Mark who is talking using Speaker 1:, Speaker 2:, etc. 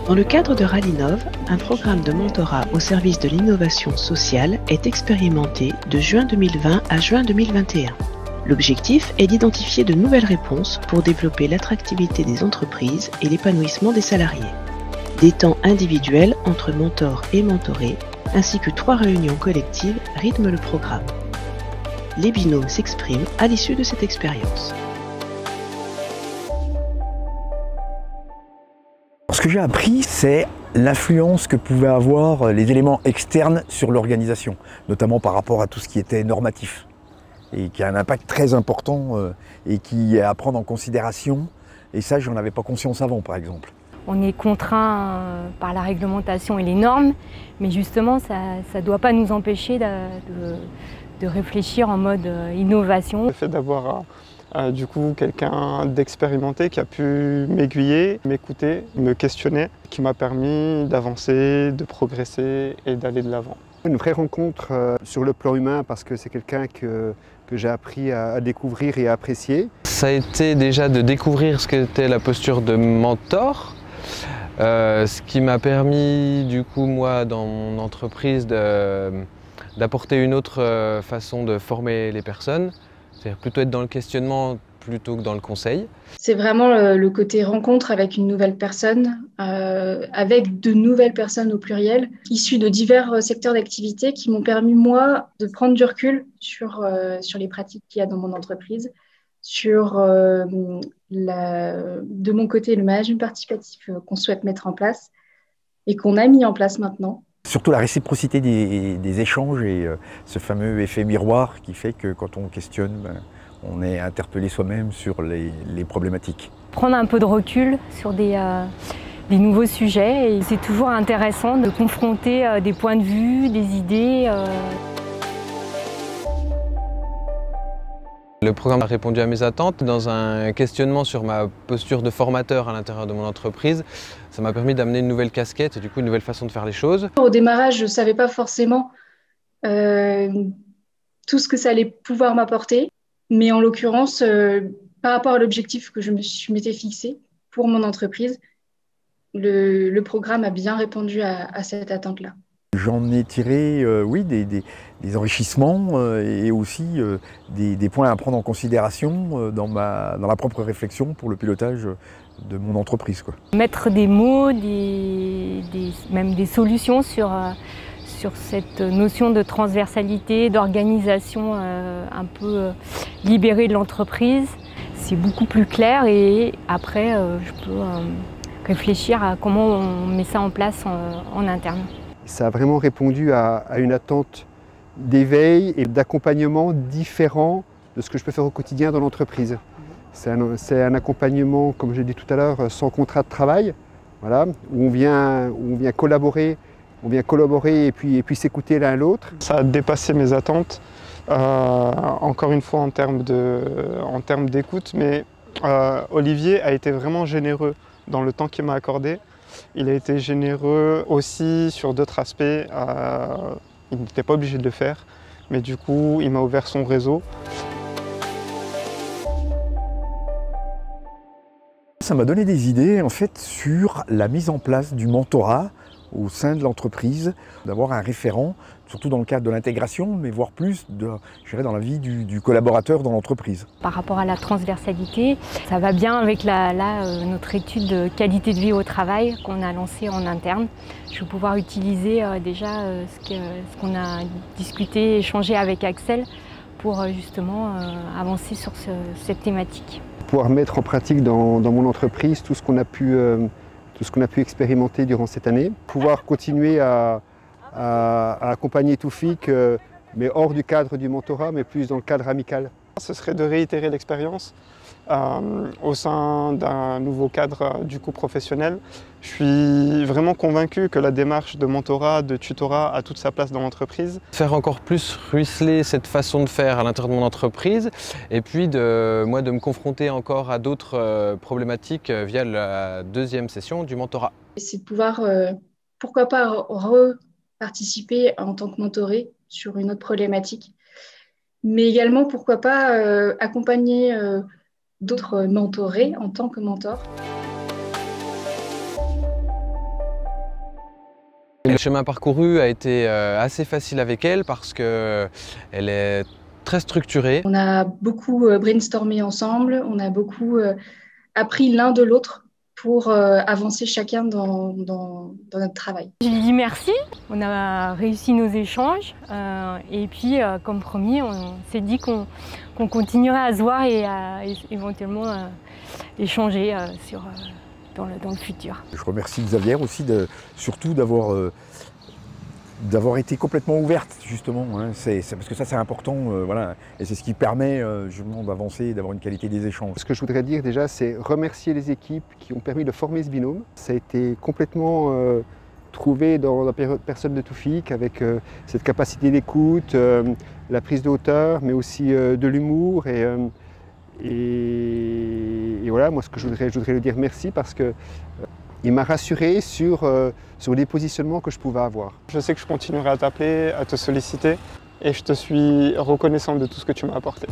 Speaker 1: Dans le cadre de Rallinov, un programme de mentorat au service de l'innovation sociale est expérimenté de juin 2020 à juin 2021. L'objectif est d'identifier de nouvelles réponses pour développer l'attractivité des entreprises et l'épanouissement des salariés. Des temps individuels entre mentors et mentorés, ainsi que 3 réunions collectives rythment le programme. Les binômes s'expriment à l'issue de cette expérience.
Speaker 2: Ce que j'ai appris, c'est l'influence que pouvaient avoir les éléments externes sur l'organisation, notamment par rapport à tout ce qui était normatif, et qui a un impact très important et qui est à prendre en considération. Et ça, j'en avais pas conscience avant, par exemple.
Speaker 3: On est contraint par la réglementation et les normes, mais justement, ça ne doit pas nous empêcher de réfléchir en mode innovation.
Speaker 4: Le fait d'avoir du coup quelqu'un d'expérimenté qui a pu m'aiguiller, m'écouter, me questionner, qui m'a permis d'avancer, de progresser et d'aller de l'avant.
Speaker 5: Une vraie rencontre sur le plan humain parce que c'est quelqu'un que j'ai appris à découvrir et à apprécier.
Speaker 6: Ça a été déjà de découvrir ce qu'était la posture de mentor, ce qui m'a permis du coup moi dans mon entreprise d'apporter une autre façon de former les personnes, c'est-à-dire plutôt être dans le questionnement plutôt que dans le conseil.
Speaker 7: C'est vraiment le côté rencontre avec une nouvelle personne, avec de nouvelles personnes au pluriel, issues de divers secteurs d'activité qui m'ont permis, moi, de prendre du recul sur les pratiques qu'il y a dans mon entreprise, sur, de mon côté, le management participatif qu'on souhaite mettre en place et qu'on a mis en place maintenant.
Speaker 2: Surtout la réciprocité des échanges et ce fameux effet miroir qui fait que quand on questionne, on est interpellé soi-même sur les problématiques.
Speaker 3: Prendre un peu de recul sur des nouveaux sujets, et c'est toujours intéressant de confronter des points de vue, des idées.
Speaker 6: Le programme a répondu à mes attentes. Dans un questionnement sur ma posture de formateur à l'intérieur de mon entreprise, ça m'a permis d'amener une nouvelle casquette et du coup une nouvelle façon de faire les choses.
Speaker 7: Au démarrage, je ne savais pas forcément tout ce que ça allait pouvoir m'apporter, mais en l'occurrence, par rapport à l'objectif que je m'étais fixé pour mon entreprise, le programme a bien répondu à cette attente-là.
Speaker 2: J'en ai tiré oui, des enrichissements et aussi des points à prendre en considération dans ma propre réflexion pour le pilotage de mon entreprise, quoi.
Speaker 3: Mettre des mots, même des solutions sur cette notion de transversalité, d'organisation un peu libérée de l'entreprise, c'est beaucoup plus clair et après je peux réfléchir à comment on met ça en place en interne.
Speaker 5: Ça a vraiment répondu à une attente d'éveil et d'accompagnement différent de ce que je peux faire au quotidien dans l'entreprise. C'est un accompagnement, comme je l'ai dit tout à l'heure, sans contrat de travail, voilà, où on vient collaborer et puis s'écouter l'un l'autre.
Speaker 4: Ça a dépassé mes attentes, encore une fois en termes d'écoute, mais Olivier a été vraiment généreux dans le temps qu'il m'a accordé. Il a été généreux aussi sur d'autres aspects. Il n'était pas obligé de le faire, mais du coup, il m'a ouvert son réseau.
Speaker 2: Ça m'a donné des idées en fait sur la mise en place du mentorat au sein de l'entreprise, d'avoir un référent, surtout dans le cadre de l'intégration, mais voire plus je dirais, dans la vie du collaborateur dans l'entreprise.
Speaker 3: Par rapport à la transversalité, ça va bien avec notre étude de qualité de vie au travail qu'on a lancée en interne. Je vais pouvoir utiliser déjà ce qu'on a discuté, échangé avec Axel pour justement avancer sur cette thématique.
Speaker 5: Pouvoir mettre en pratique dans mon entreprise tout ce qu'on a pu expérimenter durant cette année. Pouvoir continuer à accompagner Toufik, mais hors du cadre du mentorat, mais plus dans le cadre amical.
Speaker 4: Ce serait de réitérer l'expérience au sein d'un nouveau cadre du coup professionnel. Je suis vraiment convaincu que la démarche de mentorat, de tutorat a toute sa place dans l'entreprise.
Speaker 6: Faire encore plus ruisseler cette façon de faire à l'intérieur de mon entreprise et puis de me confronter encore à d'autres problématiques via la deuxième session du mentorat.
Speaker 7: C'est de pouvoir, pourquoi pas, reparticiper en tant que mentoré sur une autre problématique, mais également, pourquoi pas, accompagner d'autres mentorés en tant que mentor.
Speaker 6: Le chemin parcouru a été assez facile avec elle parce qu'elle est très structurée.
Speaker 7: On a beaucoup brainstormé ensemble, on a beaucoup appris l'un de l'autre pour avancer chacun dans notre travail.
Speaker 3: Je lui dis merci, on a réussi nos échanges et puis comme promis, on s'est dit qu'on continuerait à se voir et à éventuellement échanger dans le futur.
Speaker 2: Je remercie Xavier aussi surtout d'avoir été complètement ouverte justement, hein. Parce que ça c'est important, voilà. Et c'est ce qui permet justement d'avancer et d'avoir une qualité des échanges.
Speaker 5: Ce que je voudrais dire déjà, c'est remercier les équipes qui ont permis de former ce binôme. Ça a été complètement trouvé dans la personne de Toufik avec cette capacité d'écoute, la prise de hauteur, mais aussi de l'humour. Et voilà, moi ce que je voudrais lui dire merci parce que il m'a rassuré sur les positionnements que je pouvais avoir.
Speaker 4: Je sais que je continuerai à t'appeler, à te solliciter et je te suis reconnaissant de tout ce que tu m'as apporté.